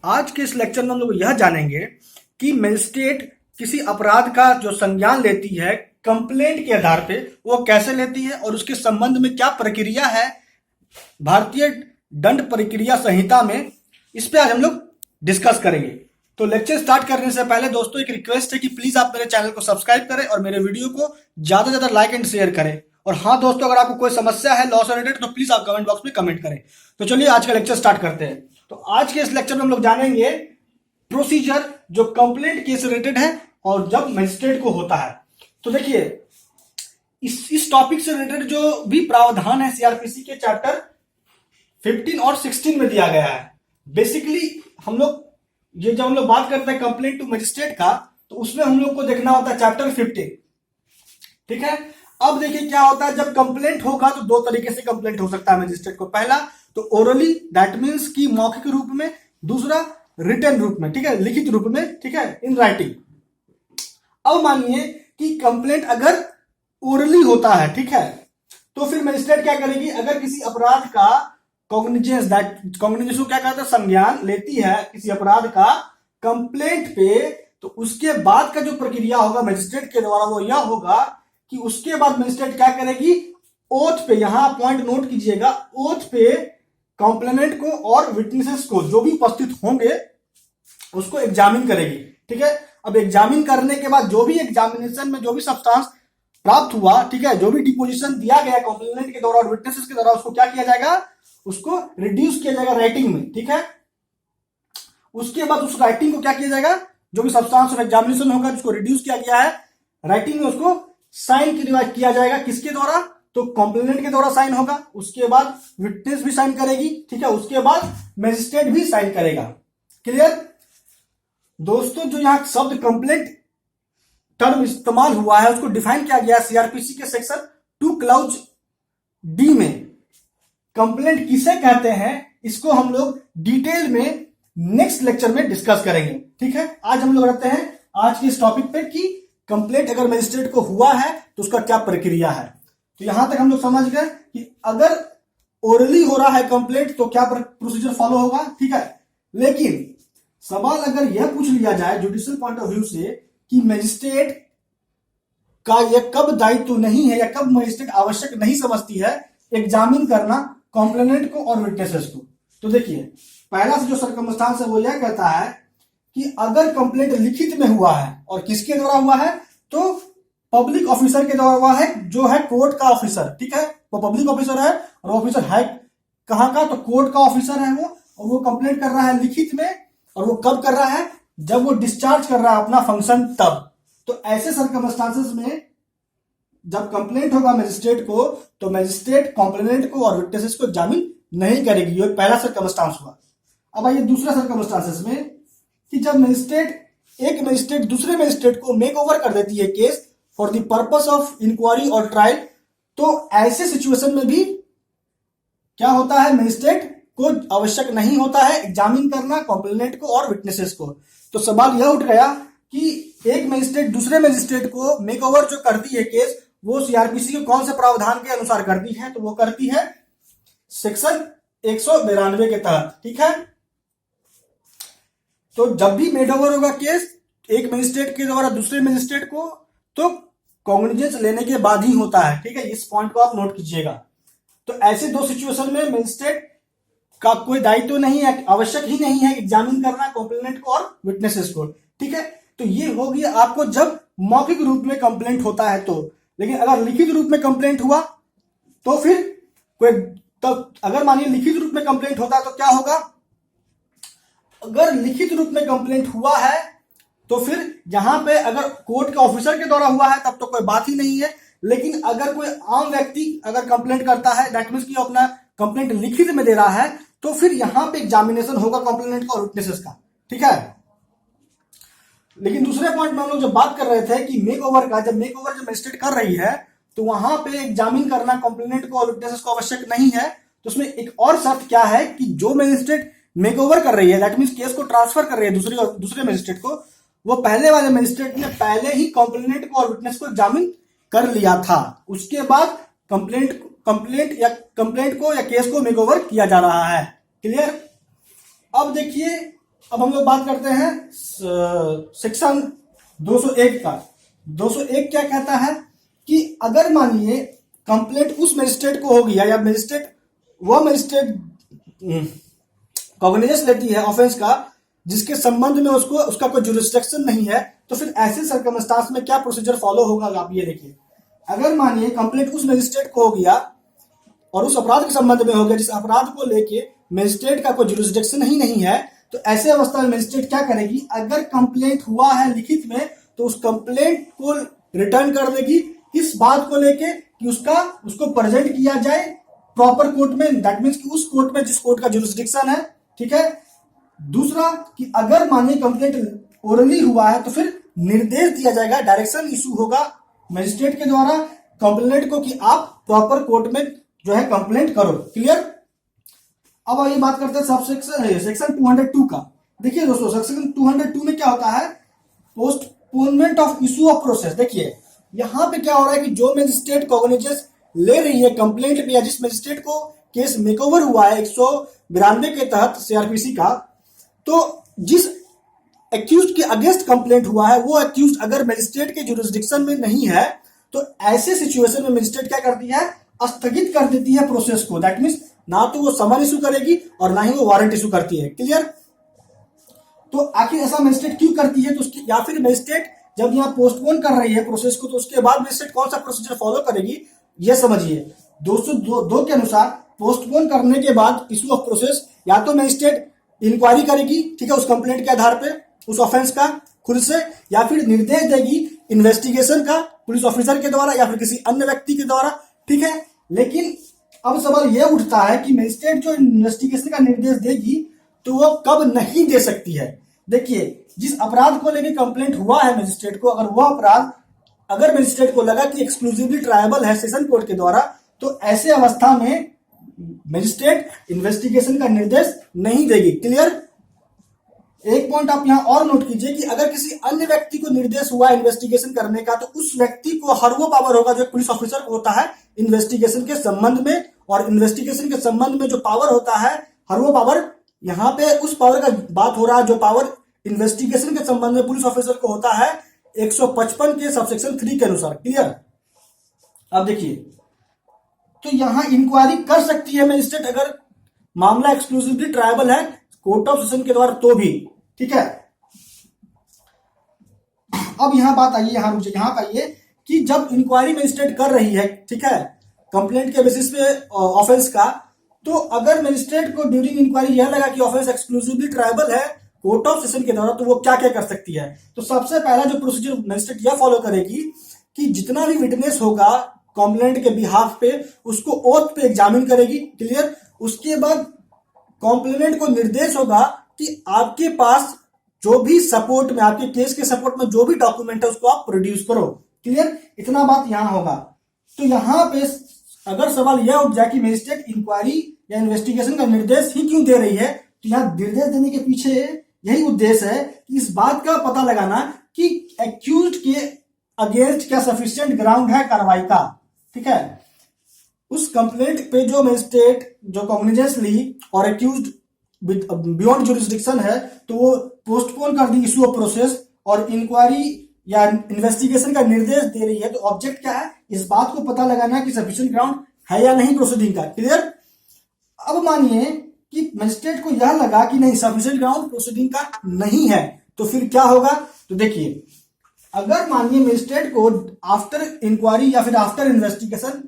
आज के इस लेक्चर में हम लोग यह जानेंगे कि मजिस्ट्रेट किसी अपराध का जो संज्ञान लेती है कंप्लेंट के आधार पे वो कैसे लेती है और उसके संबंध में क्या प्रक्रिया है भारतीय दंड प्रक्रिया संहिता में। इस पे आज हम लोग डिस्कस करेंगे। तो लेक्चर स्टार्ट करने से पहले दोस्तों एक रिक्वेस्ट है कि प्लीज आप मेरे चैनल को सब्सक्राइब करें और मेरे वीडियो को ज्यादा से ज्यादा लाइक एंड शेयर करें। और हाँ दोस्तों, अगर आपको कोई समस्या है लॉ से रिलेटेड तो प्लीज आप कमेंट बॉक्स में कमेंट करें। तो चलिए आज का लेक्चर स्टार्ट करते हैं। तो आज के इस लेक्चर में हम लोग जानेंगे प्रोसीजर जो कंप्लेंट केस रिलेटेड है और जब मजिस्ट्रेट को होता है। तो देखिए इस टॉपिक से रिलेटेड जो भी प्रावधान है सीआरपीसी के चैप्टर 15 और 16 में दिया गया है। बेसिकली हम लोग जब हम लोग बात करते हैं कंप्लेंट टू मजिस्ट्रेट का तो उसमें हम लोग को देखना होता है चैप्टर 15। ठीक है, अब देखिए क्या होता है जब कंप्लेंट होगा तो दो तरीके से कंप्लेंट हो सकता है मजिस्ट्रेट को। पहला तो ओरली, दैट मींस कि मौखिक रूप में। दूसरा रिटन रूप में, ठीक है, लिखित रूप में, ठीक है, इन राइटिंग। अब मानिए कि कंप्लेंट अगर ओरली होता है, ठीक है, तो फिर मजिस्ट्रेट क्या करेगी, अगर किसी अपराध का कॉग्निजेंस, दैट कॉग्निजेंस को क्या कहते हैं, संज्ञान लेती है किसी अपराध का कंप्लेंट पे, तो उसके बाद का जो प्रक्रिया होगा मजिस्ट्रेट के द्वारा वो यह होगा कि उसके बाद मजिस्ट्रेट क्या करेगी, ओथ पे, यहां पॉइंट नोट कीजिएगा, ओथ पे कॉम्प्लेनेंट को और विटनेसेस को जो भी उपस्थित होंगे उसको एग्जामिन करेगी। ठीक है, अब एग्जामिन करने के बाद जो भी एग्जामिनेशन में जो भी सब्सटेंस प्राप्त हुआ, ठीक है, जो भी डिपोजिशन दिया गया कॉम्प्लेनेंट के द्वारा और विटनेसेस के द्वारा, उसको क्या किया जाएगा, उसको रिड्यूस किया जाएगा राइटिंग में। ठीक है, उसके बाद उस राइटिंग को क्या किया जाएगा, जो भी सब्सटेंस ऑफ एग्जामिनेशन होगा जिसको रिड्यूस किया गया है राइटिंग में, उसको साइन किया जाएगा किसके द्वारा, तो कॉम्प्लेनेंट के द्वारा साइन होगा। उसके बाद विटनेस भी साइन करेगी, ठीक है, उसके बाद मजिस्ट्रेट भी साइन करेगा। क्लियर दोस्तों, जो यहां शब्द कंप्लेंट टर्म इस्तेमाल हुआ है उसको डिफाइन किया गया सीआरपीसी के सेक्शन 2 क्लाउज डी में। कंप्लेंट किसे कहते हैं इसको हम लोग डिटेल में नेक्स्ट लेक्चर में डिस्कस करेंगे। ठीक है, आज हम लोग रखते हैं आज के इस टॉपिक पे कि कंप्लेंट अगर मजिस्ट्रेट को हुआ है तो उसका क्या प्रक्रिया है। तो यहां तक हम लोग समझ गए कि अगर ओरली हो रहा है कंप्लेंट तो क्या प्रोसीजर फॉलो होगा। ठीक है, लेकिन सवाल अगर यह पूछ लिया जाए जुडिशियल पॉइंट ऑफ व्यू से कि मजिस्ट्रेट का यह कब दायित्व नहीं है या कब मजिस्ट्रेट आवश्यक नहीं समझती है एग्जामिन करना कॉम्प्लेनेंट को और विटनेसेस को, तो देखिए पहला से जो सर्कमस्टांस है वो यह कहता है कि अगर कंप्लेंट लिखित में हुआ है और किसके द्वारा हुआ है, तो पब्लिक ऑफिसर के द्वारा हुआ है, जो है कोर्ट का ऑफिसर। ठीक है, वो पब्लिक ऑफिसर है और ऑफिसर है कहां का, तो कोर्ट का ऑफिसर है वो, और वो कंप्लेंट कर रहा है लिखित में। और वो कब कर रहा है, जब वो डिस्चार्ज कर रहा है अपना फंक्शन तब। तो ऐसे सर्कमस्टांसेस में जब कंप्लेंट होगा मजिस्ट्रेट को तो मजिस्ट्रेट कॉम्प्लेनेंट को और विटनेसेस को एग्जामिन नहीं करेगी। ये पहला सर्कमस्टांस हुआ। अब आइए दूसरा सर्कमस्टांसेस में कि जब एक मजिस्ट्रेट दूसरे मजिस्ट्रेट को मेक ओवर कर देती है case for the purpose of inquiry और ट्रायल, तो ऐसे सिचुएशन में भी क्या होता है, मजिस्ट्रेट को आवश्यक नहीं होता है एग्जामिन करना कॉम्प्लेनेंट को और विटनेसेस को। तो सवाल यह उठ गया कि एक मजिस्ट्रेट दूसरे मजिस्ट्रेट को मेक ओवर जो करती है केस वो सीआरपीसी के कौन से प्रावधान के अनुसार करती है, तो वो करती है सेक्शन 192 के तहत। ठीक है, तो जब भी मेड ओवर होगा केस एक मजिस्ट्रेट के द्वारा दूसरे मजिस्ट्रेट को तो कॉग्निजेंस लेने के बाद ही होता है। ठीक है, इस पॉइंट को आप नोट कीजिएगा। तो ऐसे दो सिचुएशन में मजिस्ट्रेट का कोई दायित्व नहीं है, आवश्यक ही नहीं है एग्जामिन करना कॉम्प्लेनेंट को और विटनेसेस को। ठीक है, तो ये हो गया आपको जब मौखिक रूप में कंप्लेंट होता है तो। लेकिन अगर लिखित रूप में कंप्लेंट हुआ तो फिर कोई, तो अगर मानिए लिखित रूप में कंप्लेंट होता है तो क्या होगा, अगर लिखित रूप में कंप्लेंट हुआ है तो फिर यहां पे अगर कोर्ट के ऑफिसर के द्वारा हुआ है तब तो कोई बात ही नहीं है। लेकिन अगर कोई आम व्यक्ति अगर कंप्लेंट करता है, दैट मींस कि अपना कंप्लेंट लिखित में दे रहा है, तो फिर यहां पे एग्जामिनेशन होगा कॉम्प्लेनेंट का और विटनेसेस का। ठीक है, लेकिन दूसरे पॉइंट में हम लोग जब बात कर रहे थे कि मेक ओवर का, जब मेक ओवर जब मजिस्ट्रेट कर रही है तो वहां पे एग्जामिन करना कॉम्प्लेनेंट को और विटनेसेस को आवश्यक नहीं है। तो उसमें एक और शर्त क्या है कि जो मजिस्ट्रेट मेक ओवर कर रही है, दैट मींस केस को ट्रांसफर कर रही है दूसरे मजिस्ट्रेट को, वो पहले वाले मजिस्ट्रेट ने पहले ही कॉम्प्लेनेंट को और विटनेस को एग्जामिन कर लिया था। उसके बाद कंप्लेंट को या केस को मेक ओवर किया जा रहा है। क्लियर। अब देखिए अब हम लोग बात करते हैं सेक्शन 201 का। 201 क्या कहता है कि अगर मानिए कंप्लेंट उस मजिस्ट्रेट को होगी या मजिस्ट्रेट कॉग्निजेंस लेती है ऑफेंस का जिसके संबंध में उसका कोई जुरिस्डिक्शन नहीं है, तो फिर ऐसे सर्कमस्टांस में क्या प्रोसीजर फॉलो होगा आप ये देखिए। अगर मानिए कंप्लेंट उस मजिस्ट्रेट को हो गया और उस अपराध के संबंध में हो गया जिस अपराध को लेके मजिस्ट्रेट का कोई जुरिस्डिक्शन ही नहीं है, तो ऐसे अवस्था में मजिस्ट्रेट क्या करेगी, अगर कंप्लेंट हुआ है लिखित में तो उस कंप्लेंट को रिटर्न कर देगी इस बात को लेके कि उसको प्रेजेंट किया जाए प्रॉपर कोर्ट में, दैट मीन्स कि उस कोर्ट में जिस कोर्ट का जुरिस्डिक्शन है, ठीक है। दूसरा कि अगर मानिए कंप्लेंट ओरली हुआ है तो फिर निर्देश दिया जाएगा, डायरेक्शन इशू होगा मजिस्ट्रेट के द्वारा कंप्लेंट को कि आप प्रॉपर कोर्ट में जो है कंप्लेंट करो। क्लियर। अब आइए बात करते हैं सेक्शन 202 का। देखिए दोस्तों सेक्शन 202 में क्या होता है, postponement of issue of process. देखिए यहां पे क्या हो रहा है कि जो मजिस्ट्रेट कॉग्निजेंस ले रही है कंप्लेंट पे या जिस मजिस्ट्रेट को केस मेकओवर हुआ है 192 के तहत सीआरपीसी का, तो जिस एक्यूज्ड के अगेंस्ट कंप्लेंट हुआ है वो एक्यूज्ड अगर मजिस्ट्रेट के जुरिस्डिक्शन में नहीं है तो ऐसे सिचुएशन में मजिस्ट्रेट क्या करती है, स्थगित कर देती है प्रोसेस को। दैट मीन्स ना तो वो समन इशू करेगी और ना ही वो वारंट इशू करती है। क्लियर। तो आखिर ऐसा मजिस्ट्रेट क्यों करती है, तो उसकी या फिर मजिस्ट्रेट जब यहाँ पोस्टपोन कर रही है प्रोसेस को तो उसके बाद मजिस्ट्रेट कौन सा प्रोसीजर फॉलो करेगी, ये समझिए। 202 के अनुसार पोस्टपोन करने के बाद इशू ऑफ प्रोसेस या तो मजिस्ट्रेट इंक्वायरी करेगी, ठीक है, उस कंप्लेंट के आधार पे उस ऑफेंस का खुद से, या फिर निर्देश देगी इन्वेस्टिगेशन का पुलिस ऑफिसर के द्वारा या फिर किसी अन्य व्यक्ति के द्वारा, ठीक है। लेकिन अब सवाल यह उठता है कि मजिस्ट्रेट जो इन्वेस्टिगेशन का निर्देश देगी तो वो कब नहीं दे सकती है। देखिए जिस अपराध को लेकर कंप्लेंट हुआ है मजिस्ट्रेट को, अगर वह अपराध अगर मजिस्ट्रेट को लगा कि एक्सक्लूसिवली ट्रायबल है सेशन कोर्ट के द्वारा, तो ऐसे अवस्था में मजिस्ट्रेट इन्वेस्टिगेशन का निर्देश नहीं देगी। क्लियर। एक पॉइंट आप यहां और नोट कीजिए कि अगर किसी अन्य व्यक्ति को निर्देश हुआ इन्वेस्टिगेशन करने का तो उस व्यक्ति को हर वो पावर होगा जो पुलिस ऑफिसर को होता है इन्वेस्टिगेशन के संबंध में, और इन्वेस्टिगेशन के संबंध में जो पावर होता है हर वो पावर, यहां पे उस पावर का बात हो रहा है जो पावर इन्वेस्टिगेशन के संबंध में पुलिस ऑफिसर को होता है 155 के सबसेक्शन 3 के अनुसार। क्लियर। अब देखिए तो यहां इंक्वायरी कर सकती है मजिस्ट्रेट अगर मामला एक्सक्लूसिवली ट्रायबल है कोर्ट ऑफ सेशन के द्वारा तो भी, ठीक है। अब यहां बात आइए, यहां आइए कि जब इंक्वायरी मजिस्ट्रेट कर रही है, ठीक है, कंप्लेंट के बेसिस पे ऑफेंस का, तो अगर मजिस्ट्रेट को ड्यूरिंग इंक्वायरी यह लगा कि ऑफेंस एक्सक्लूसिवली ट्रायबल है कोर्ट ऑफ सेशन के द्वारा, तो वो क्या क्या कर सकती है। तो सबसे पहला जो प्रोसीजर मजिस्ट्रेट यह फॉलो करेगी कि जितना भी विटनेस होगा कंप्लेंट के बिहाफ पे उसको ओथ पे एग्जामिन करेगी। क्लियर। उसके बाद कॉम्प्लेनेंट को निर्देश होगा कि आपके पास जो भी सपोर्ट में, आपके केस के सपोर्ट में जो भी डॉक्यूमेंट है उसको आप प्रोड्यूस करो। क्लियर। इतना बात यहां होगा। तो यहां पे अगर सवाल यह उठ जाए कि मजिस्ट्रेट इंक्वायरी या इन्वेस्टिगेशन का निर्देश ही क्यों दे रही है, तो यहां निर्देश देने के पीछे यही उद्देश्य है कि इस बात का पता लगाना कि एक्यूज्ड के अगेंस्ट क्या सफिशिएंट ग्राउंड है कार्रवाई का, ठीक है। उस कंप्लेंट पे जो मजिस्ट्रेट जो कॉग्निजेंस ली और एक्यूज्ड बियॉन्ड जुरिस्डिक्शन है तो वो पोस्टपोन कर दी इशू ऑफ प्रोसेस और इंक्वायरी या इन्वेस्टिगेशन का निर्देश दे रही है, तो ऑब्जेक्ट क्या है, इस बात को पता लगाना कि सफिशिएंट ग्राउंड है या नहीं प्रोसीडिंग का। क्लियर। अब मानिए कि मजिस्ट्रेट को यह लगा कि नहीं सफिशिएंट ग्राउंड प्रोसीडिंग का नहीं है, तो फिर क्या होगा। तो देखिए अगर मानिए मजिस्ट्रेट को आफ्टर इंक्वायरी या फिर आफ्टर इन्वेस्टिगेशन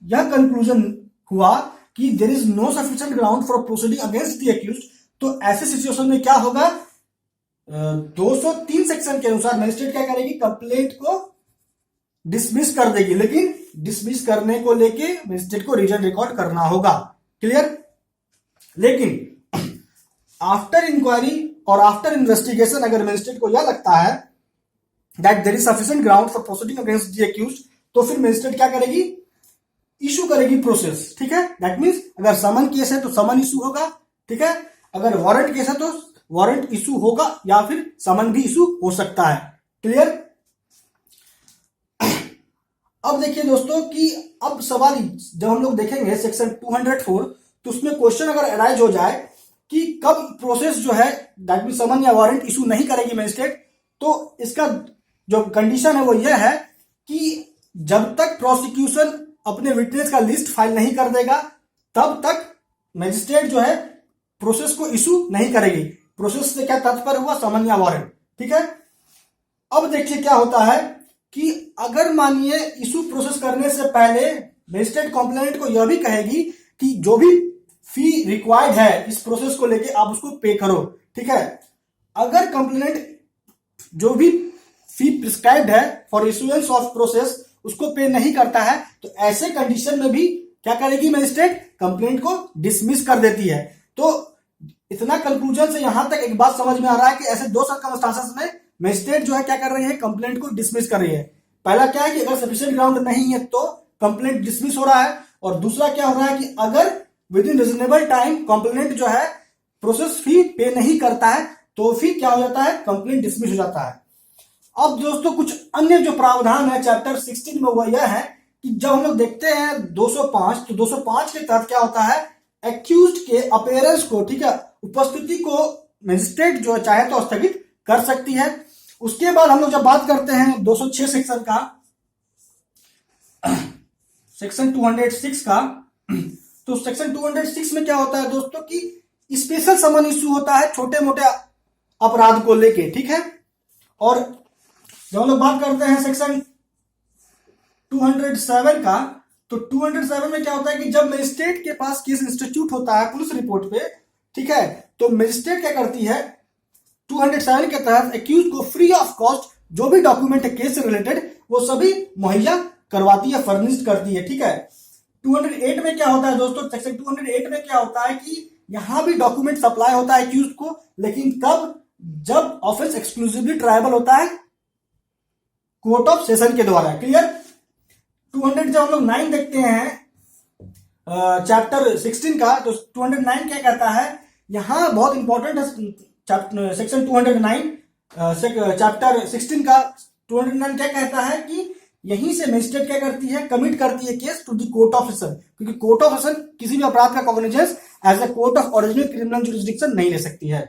यह कंक्लूजन हुआ कि there is no sufficient ground for proceeding against the accused, तो ऐसे सिचुएशन में क्या होगा, 203 सेक्शन के अनुसार मजिस्ट्रेट क्या करेगी, कंप्लेंट को डिसमिस कर देगी, लेकिन डिसमिस करने को लेके मजिस्ट्रेट को रीजन रिकॉर्ड करना होगा। क्लियर। लेकिन आफ्टर इंक्वायरी और आफ्टर इन्वेस्टिगेशन अगर मजिस्ट्रेट को यह लगता है that there is sufficient ground for proceeding against the accused, तो फिर मजिस्ट्रेट क्या करेगी, इशू करेगी प्रोसेस, ठीक है। दैट मीन्स अगर समन केस है तो समन इशू होगा, ठीक है। अगर वारंट केस है तो वारंट इशू होगा या फिर समन भी इशू हो सकता है। क्लियर। अब देखिए दोस्तों कि अब सवाल जब हम लोग देखेंगे सेक्शन 204 तो उसमें क्वेश्चन अगर अराइज हो जाए कि कब प्रोसेस जो है दैट मीन समन या वारंट इशू नहीं करेगी मजिस्ट्रेट, तो इसका जो कंडीशन है वो यह है कि जब तक प्रोसिक्यूशन अपने विटनेस का लिस्ट फाइल नहीं कर देगा तब तक मजिस्ट्रेट जो है प्रोसेस को इशू नहीं करेगी। प्रोसेस से क्या तात्पर्य हुआ, समन या वारंट। ठीक है, अब देखिए क्या होता है कि अगर मानिए इशू प्रोसेस करने से पहले मजिस्ट्रेट कंप्लेनेंट को यह भी कहेगी कि जो भी फी रिक्वायर्ड है इस प्रोसेस को लेके आप उसको पे करो। ठीक है, अगर कंप्लेनेंट जो भी फी प्रिस्क्राइब्ड है फॉर इशुएंस ऑफ प्रोसेस उसको पे नहीं करता है तो ऐसे कंडीशन में भी क्या करेगी मजिस्ट्रेट, कंप्लेंट को डिसमिस कर देती है। तो इतना कंक्लूजन से यहां तक एक बात समझ में आ रहा है कि ऐसे दो सर्कमस्टांसेस में मजिस्ट्रेट जो है क्या कर रही है, कंप्लेंट को डिसमिस कर रही है। पहला क्या है कि अगर सफिशिएंट ग्राउंड नहीं है तो कंप्लेंट डिसमिस हो रहा है, और दूसरा क्या हो रहा है कि अगर with in reasonable time complaint जो है प्रोसेस फी पे नहीं करता है तो फिर क्या हो जाता है, कंप्लेंट डिसमिस हो जाता है। अब दोस्तों कुछ अन्य जो प्रावधान है चैप्टर 16 में वो यह है कि जब हम लोग देखते हैं 205, तो 205 के तहत क्या होता है, एक्यूज्ड के अपीयरेंस को, ठीक है, उपस्थिति को मजिस्ट्रेट जो चाहे तो स्थगित कर सकती है। उसके बाद हम लोग जब बात करते हैं 206 सेक्शन का, सेक्शन 206 का, तो सेक्शन 206 में क्या होता है दोस्तों कि स्पेशल समन इश्यू होता है छोटे मोटे अपराध को लेके। ठीक है, और जब हम लोग बात करते हैं सेक्शन 207 का, तो 207 में क्या होता है कि जब मजिस्ट्रेट के पास केस इंस्टीट्यूट होता है पुलिस रिपोर्ट पे, ठीक है, तो मजिस्ट्रेट क्या करती है 207 के तहत एक्यूज को फ्री ऑफ कॉस्ट जो भी डॉक्यूमेंट है केस से रिलेटेड वो सभी मुहैया करवाती है, फर्निश्ड करती है। ठीक है, 208 में क्या होता है दोस्तों, सेक्शन 208 में क्या होता है कि यहां भी डॉक्यूमेंट सप्लाई होता है एक्यूज को, लेकिन कब, जब ऑफेंस एक्सक्लूसिवली ट्रायबल होता है कोर्ट ऑफ सेशन के द्वारा। क्लियर। 200 जब हम लोग 9 देखते हैं चैप्टर 16 का, तो 209 क्या कहता है, यहां बहुत इंपॉर्टेंट है सेक्शन 209 चैप्टर 16 का 209 क्या कहता है कि यहीं से मजिस्ट्रेट क्या करती है, कमिट करती है case to the court of session, क्योंकि कोर्ट ऑफ सेशन किसी भी अपराध का cognizance as a court of original criminal jurisdiction नहीं ले सकती है।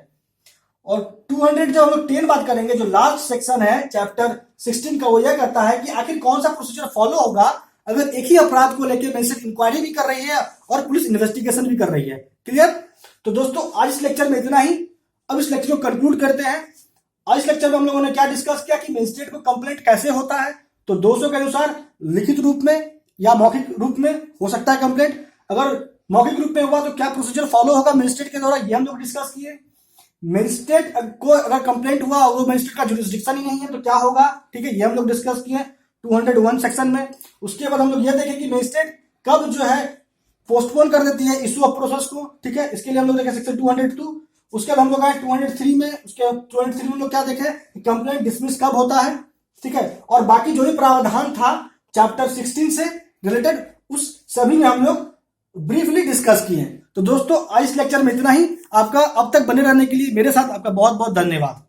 और 200 जब हम लोग 10 बात करेंगे, जो लास्ट सेक्शन है चैप्टर 16 का, वो यह कहता है कि आखिर कौन सा प्रोसीजर फॉलो होगा अगर एक ही अपराध को लेकर मजिस्ट्रेट इंक्वायरी भी कर रही है और पुलिस इन्वेस्टिगेशन भी कर रही है। क्लियर। तो दोस्तों आज इस लेक्चर में इतना ही। अब इस लेक्चर को कंक्लूड करते हैं। आज इस लेक्चर में हम लोगों ने क्या डिस्कस किया कि मजिस्ट्रेट को कंप्लेंट कैसे होता है, तो 200 के अनुसार लिखित रूप में या मौखिक रूप में हो सकता है कंप्लेंट। अगर मौखिक रूप में हुआ तो क्या प्रोसीजर फॉलो होगा मजिस्ट्रेट के द्वारा, ये हम लोग डिस्कस किए। मजिस्ट्रेट को अगर कंप्लेंट हुआ और वो मजिस्ट्रेट का जुरिस्डिक्शन ही नहीं है तो क्या होगा, ठीक है, ये हम लोग डिस्कस किए 201 सेक्शन में। उसके बाद हम लोग ये देखें कि मजिस्ट्रेट कब जो है पोस्टपोन कर देती है इशू ऑफ प्रोसेस को। ठीक है, इसके लिए हम लोग देखें सेक्शन 202। उसके बाद हम लोग आए 203 में। उसके 203 में हम लोग क्या देखे कि कंप्लेंट डिसमिस कब होता है। ठीक है, और बाकी जो भी प्रावधान था चैप्टर 16 से रिलेटेड उस सभी में हम लोग ब्रीफली डिस्कस किए। तो दोस्तों आज इस लेक्चर में इतना ही। आपका अब तक बने रहने के लिए मेरे साथ आपका बहुत बहुत धन्यवाद।